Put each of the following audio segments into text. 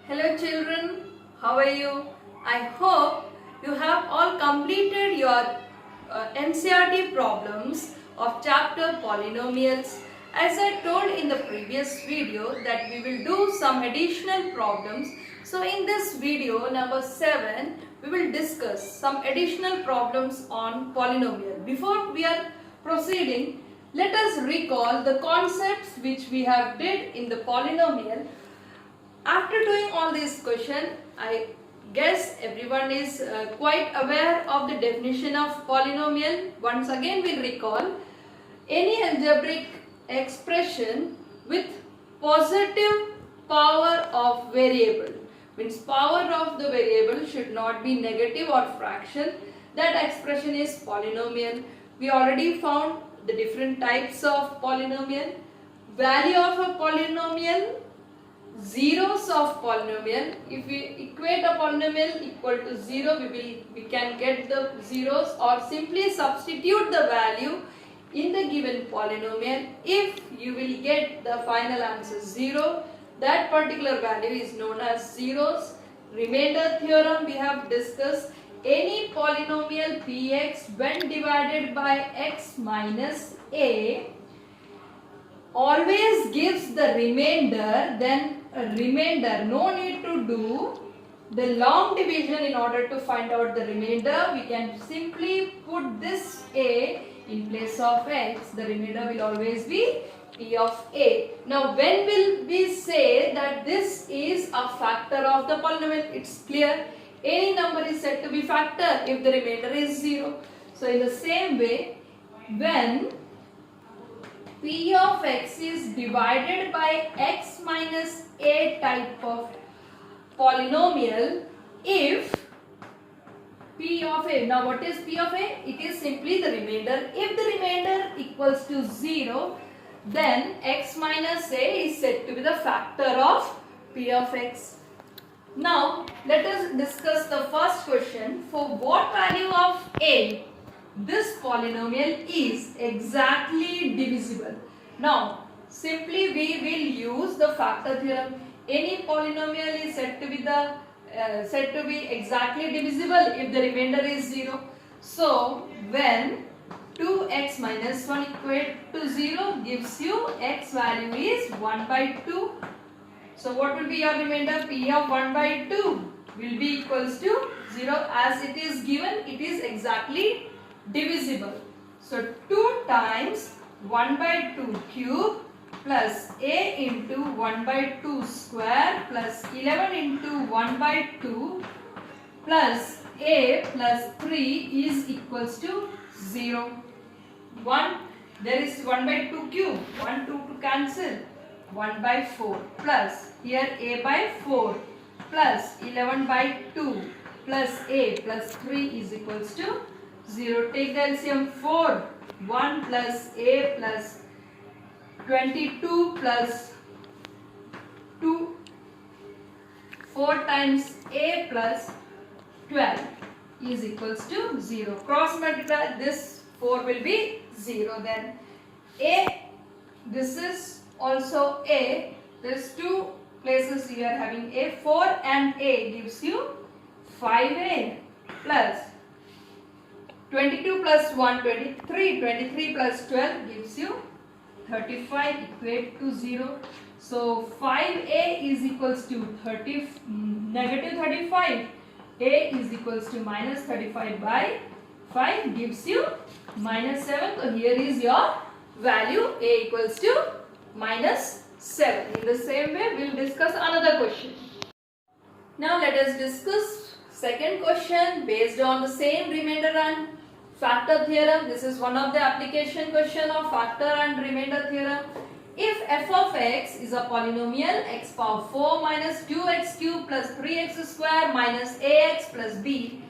Hello children, how are you? I hope you have all completed your NCERT problems of chapter polynomials. As I told in the previous video that we will do some additional problems. So in this video number 7, we will discuss some additional problems on polynomial. Before we are proceeding, let us recall the concepts which we have did in the polynomial. After doing all these questions, I guess everyone is quite aware of the definition of polynomial. Once again we'll recall, any algebraic expression with positive power of variable. Means power of the variable should not be negative or fraction. That expression is polynomial. We already found the different types of polynomial. Value of a polynomial, zeros of polynomial. If we equate a polynomial equal to 0, we can get the zeros, or simply substitute the value in the given polynomial. If you will get the final answer 0, that particular value is known as zeros. Remainder theorem we have discussed. Any polynomial px when divided by x minus a always gives the remainder, then a remainder, no need to do the long division in order to find out the remainder. We can simply put this a in place of x. The remainder will always be p of a. Now when will we say that this is a factor of the polynomial? It's clear. Any number is said to be factor if the remainder is 0. So in the same way, when p of x is divided by x minus a type of polynomial, if p of a, now what is p of a? It is simply the remainder. If the remainder equals to 0, then x minus a is said to be the factor of p of x. Now let us discuss the first question. For what value of a this polynomial is exactly divisible? Now simply we will use the factor theorem. Any polynomial is said to be exactly divisible if the remainder is 0. So when 2x minus 1 equate to 0 gives you x value is 1 by 2. So what will be your remainder? P of 1 by 2 will be equals to 0. As it is given, it is exactly divisible. So 2 times 1 by 2 cube plus a into 1 by 2 square plus 11 into 1 by 2 plus a plus 3 is equals to 0. 1, there is 1 by 2 cube, 1, 2 to cancel, 1 by 4 plus here a by 4 plus 11 by 2 plus a plus 3 is equals to 0. Take the LCM 4, 1 plus a plus 22 plus 2, 4 times a plus 12 is equals to 0. Cross multiply, this 4 will be 0. Then a, this is also a, there is 2 places you are having a, 4 and a gives you 5a plus 22 plus 1, 23, 23 plus 12 gives you 35, equate to 0. So 5a is equals to negative 35, a is equals to minus 35 by 5 gives you minus 7. So here is your value, a equals to minus 7. In the same way, we will discuss another question. Now let us discuss second question based on the same remainder and factor theorem. This is one of the application question of factor and remainder theorem. If f of x is a polynomial x power 4 minus 2x cube plus 3x square minus ax plus b,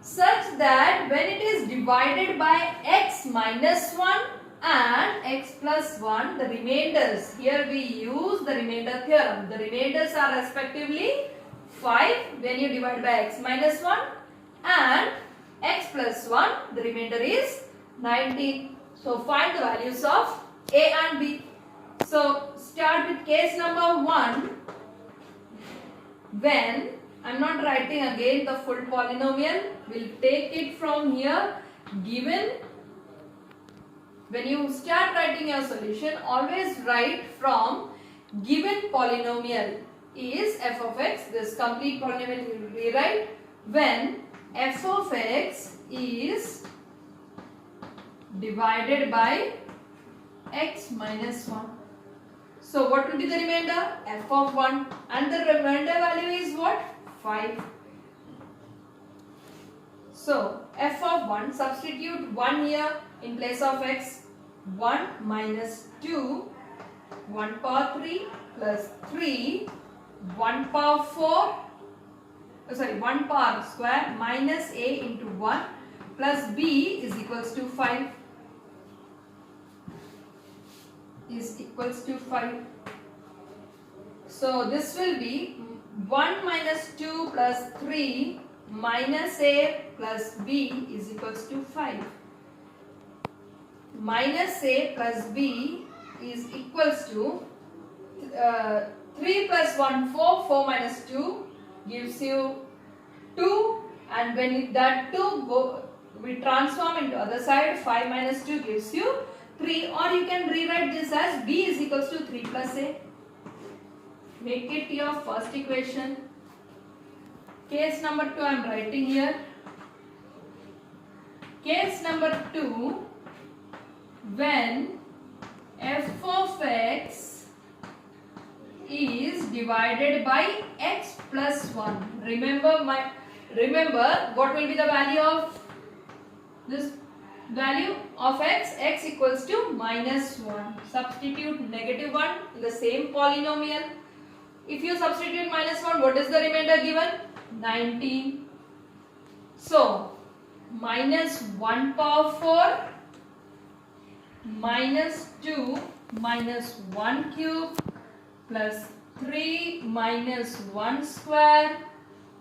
such that when it is divided by x minus 1 and x plus 1, the remainders, here we use the remainder theorem. The remainders are respectively 5 when you divide by x minus 1 and x plus 1, the remainder is 19. So find the values of a and b. So start with case number 1. when I'm not writing again the full polynomial, we'll take it from here. Given, when you start writing your solution, always write from given polynomial is f of x. This complete polynomial you will rewrite when f of x is divided by x minus 1. So what will be the remainder? F of 1, and the remainder value is what? 5. So f of 1, substitute 1 here in place of x. 1 minus 2, 1 power 3 plus 3, 1 power 4, 1 power square minus a into 1 plus b is equals to 5. Is equals to 5. So this will be 1 minus 2 plus 3 minus a plus b is equals to 5. Minus a plus b is equals to 3 plus 1, 4, 4 minus 2 gives you 2, and when that 2 we transform into other side, 5 minus 2 gives you 3, or you can rewrite this as b is equals to 3 plus a. Make it your first equation. Case number 2 I am writing here. Case number 2, when f of x is divided by x plus 1. Remember what will be the value of this value of x? X equals to minus 1. Substitute negative 1 in the same polynomial. If you substitute minus 1, what is the remainder given? 19. So minus 1 power 4 minus 2 minus 1 cube plus 3 minus 1 square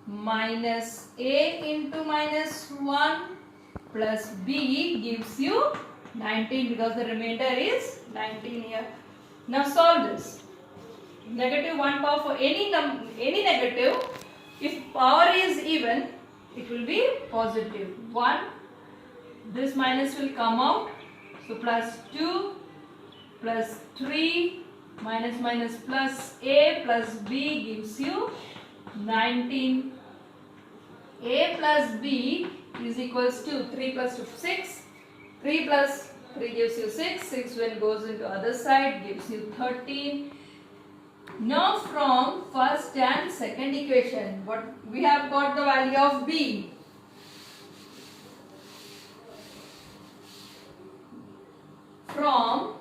minus a into minus 1 plus b gives you 19, because the remainder is 19 here. Now solve this. Negative 1 power for any negative, if power is even, it will be positive 1. This minus will come out. So plus 2 plus 3 minus minus plus a plus b gives you 19. A plus b is equals to 3 plus 2, 6. 3 plus 3 gives you 6. 6 when goes into other side gives you 13. Now from first and second equation, what we have got the value of b. From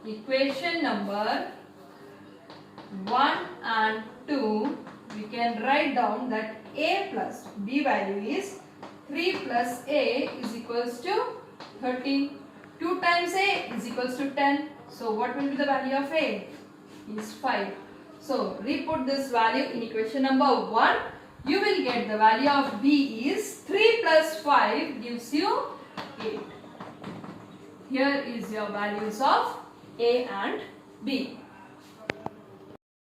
equation number 1 and 2, we can write down that a plus b value is 3 plus a is equals to 13. 2 times a is equals to 10. So what will be the value of a? Is 5. So re-put this value in equation number 1. You will get the value of b is 3 plus 5 gives you 8. Here is your values of a and b.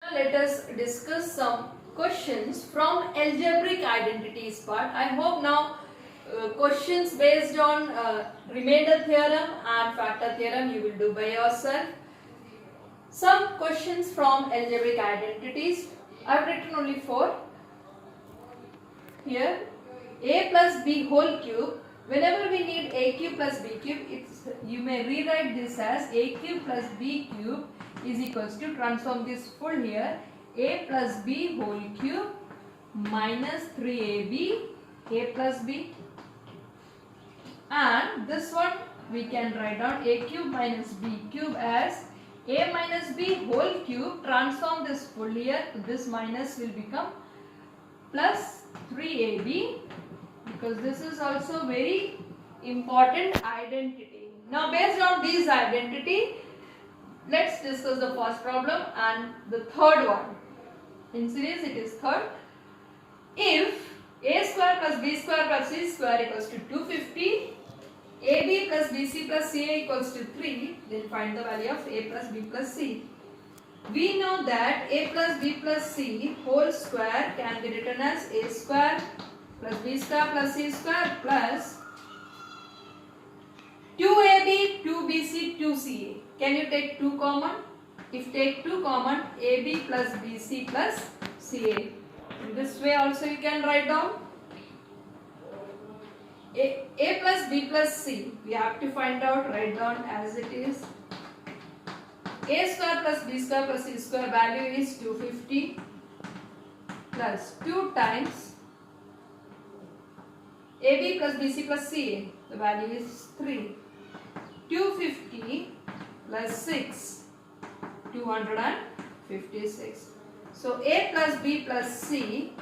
Now let us discuss some questions from algebraic identities part. I hope now questions based on remainder theorem and factor theorem you will do by yourself. Some questions from algebraic identities. I have written only 4. Here a plus b whole cube. Whenever we need a cube plus b cube, you may rewrite this as a cube plus b cube is equals to, transform this full here, a plus b whole cube minus 3ab a plus b, and this one we can write down a cube minus b cube as a minus b whole cube. Transform this full here, this minus will become plus 3ab, because this is also very important identity. Now based on these identity, let's discuss the first problem and the third one. In series it is third. If a square plus b square plus c square equals to 250, ab plus bc plus ca equals to 3, then find the value of a plus b plus c. We know that a plus b plus c whole square can be written as a square plus b square plus c square plus 2ab, 2bc, 2ca. Can you take 2 common? If take 2 common, ab plus bc plus ca. In this way also you can write down a plus b plus c. We have to find out, write down as it is. A square plus b square plus c square value is 250 plus 2 times ab plus bc plus ca. The value is 3. 250 plus 6, 256. So a plus b plus c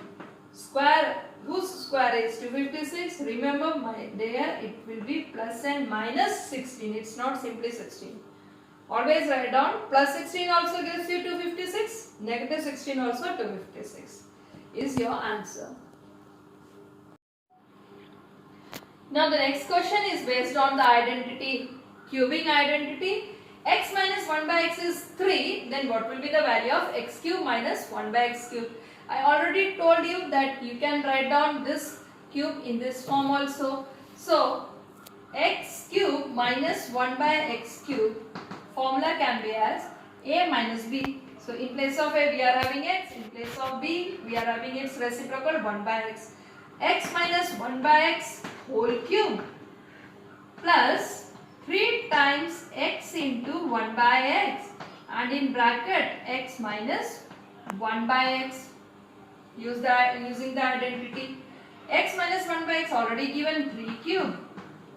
square, whose square is 256? Remember, there it will be plus and minus 16. It's not simply 16. Always write down. Plus 16 also gives you 256. Negative 16 also 256 is your answer. Now the next question is based on the identity, cubing identity. X minus 1 by x is 3. Then what will be the value of x cube minus 1 by x cube? I already told you that you can write down this cube in this form also. So x cube minus 1 by x cube formula can be as a minus b. So in place of a we are having x, in place of b we are having its reciprocal 1 by x. X minus 1 by x whole cube plus 3 times x into 1 by x and in bracket x minus 1 by x. Using the identity. X minus 1 by x already given 3 cube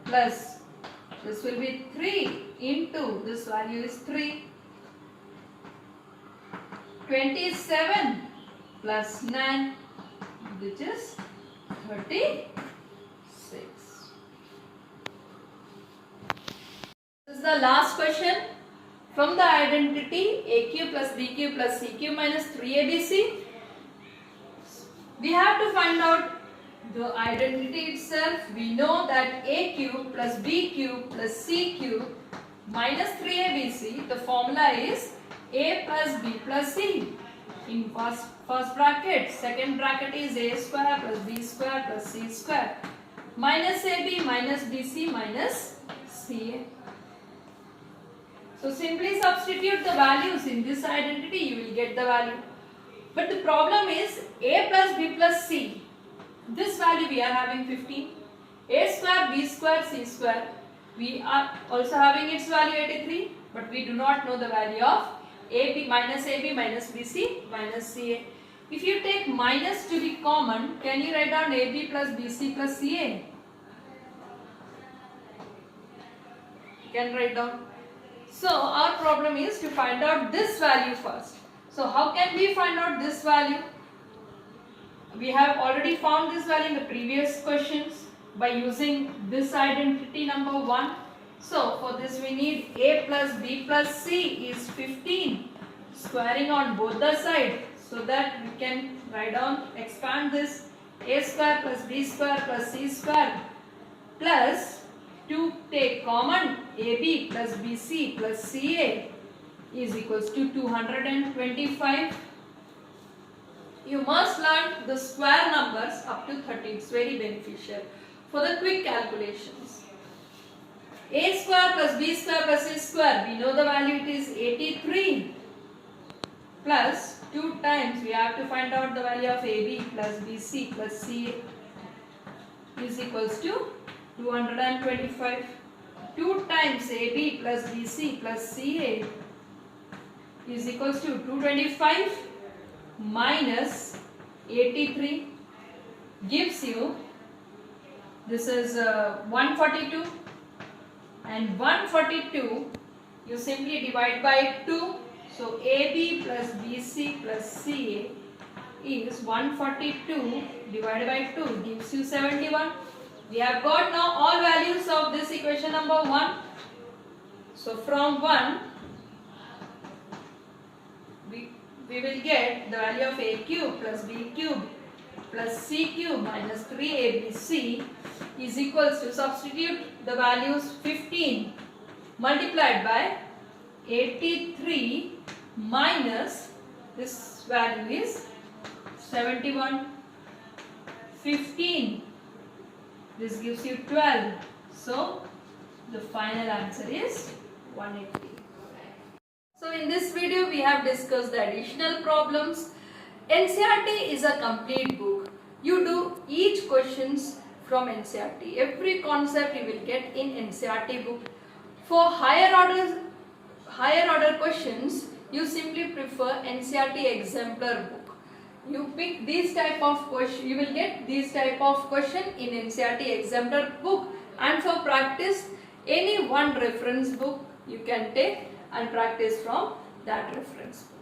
plus this will be 3 into this value is 3. 27 plus 9 which is 36. This is the last question. From the identity a cube plus b cube plus c cube minus 3abc, we have to find out the identity itself. We know that a cube plus b cube plus c cube minus 3abc, the formula is a plus b plus c. In first bracket, second bracket is a square plus b square plus c square minus ab minus bc minus ca. So simply substitute the values in this identity, you will get the value. But the problem is a plus b plus c. This value we are having 15. A square, b square, c square. We are also having its value 83. But we do not know the value of ab minus bc minus ca. If you take minus to be common, can you write down ab plus bc plus ca? You can write down. So our problem is to find out this value first. So how can we find out this value? We have already found this value in the previous questions by using this identity number 1. So for this we need a plus b plus c is 15, squaring on both the sides, so that we can write down, expand this, a square plus b square plus c square plus, to take common ab plus bc plus ca is equals to 225. You must learn the square numbers up to 30. It's very beneficial for the quick calculations. A square plus b square plus c square, we know the value, it is 83 plus 2 times we have to find out the value of ab plus bc plus ca is equals to 225. 2 times ab plus bc plus ca is equals to 225 minus 83 gives you, this is 142, and 142 you simply divide by 2. So ab plus bc plus ca is 142 divided by 2 gives you 71. We have got now all values of this equation number 1. So from 1 we will get the value of a cube plus b cube plus c cube minus 3abc is equals to, substitute the values, 15 multiplied by 83 minus this value is 71. 15. This gives you 12. So the final answer is 180. So in this video we have discussed the additional problems. NCERT is a complete book. You do each questions from NCERT. Every concept you will get in NCERT book. For higher order questions, you simply prefer NCERT exemplar book. You pick these type of question, you will get these type of question in NCERT exemplar book, and for practice any one reference book you can take and practice from that reference book.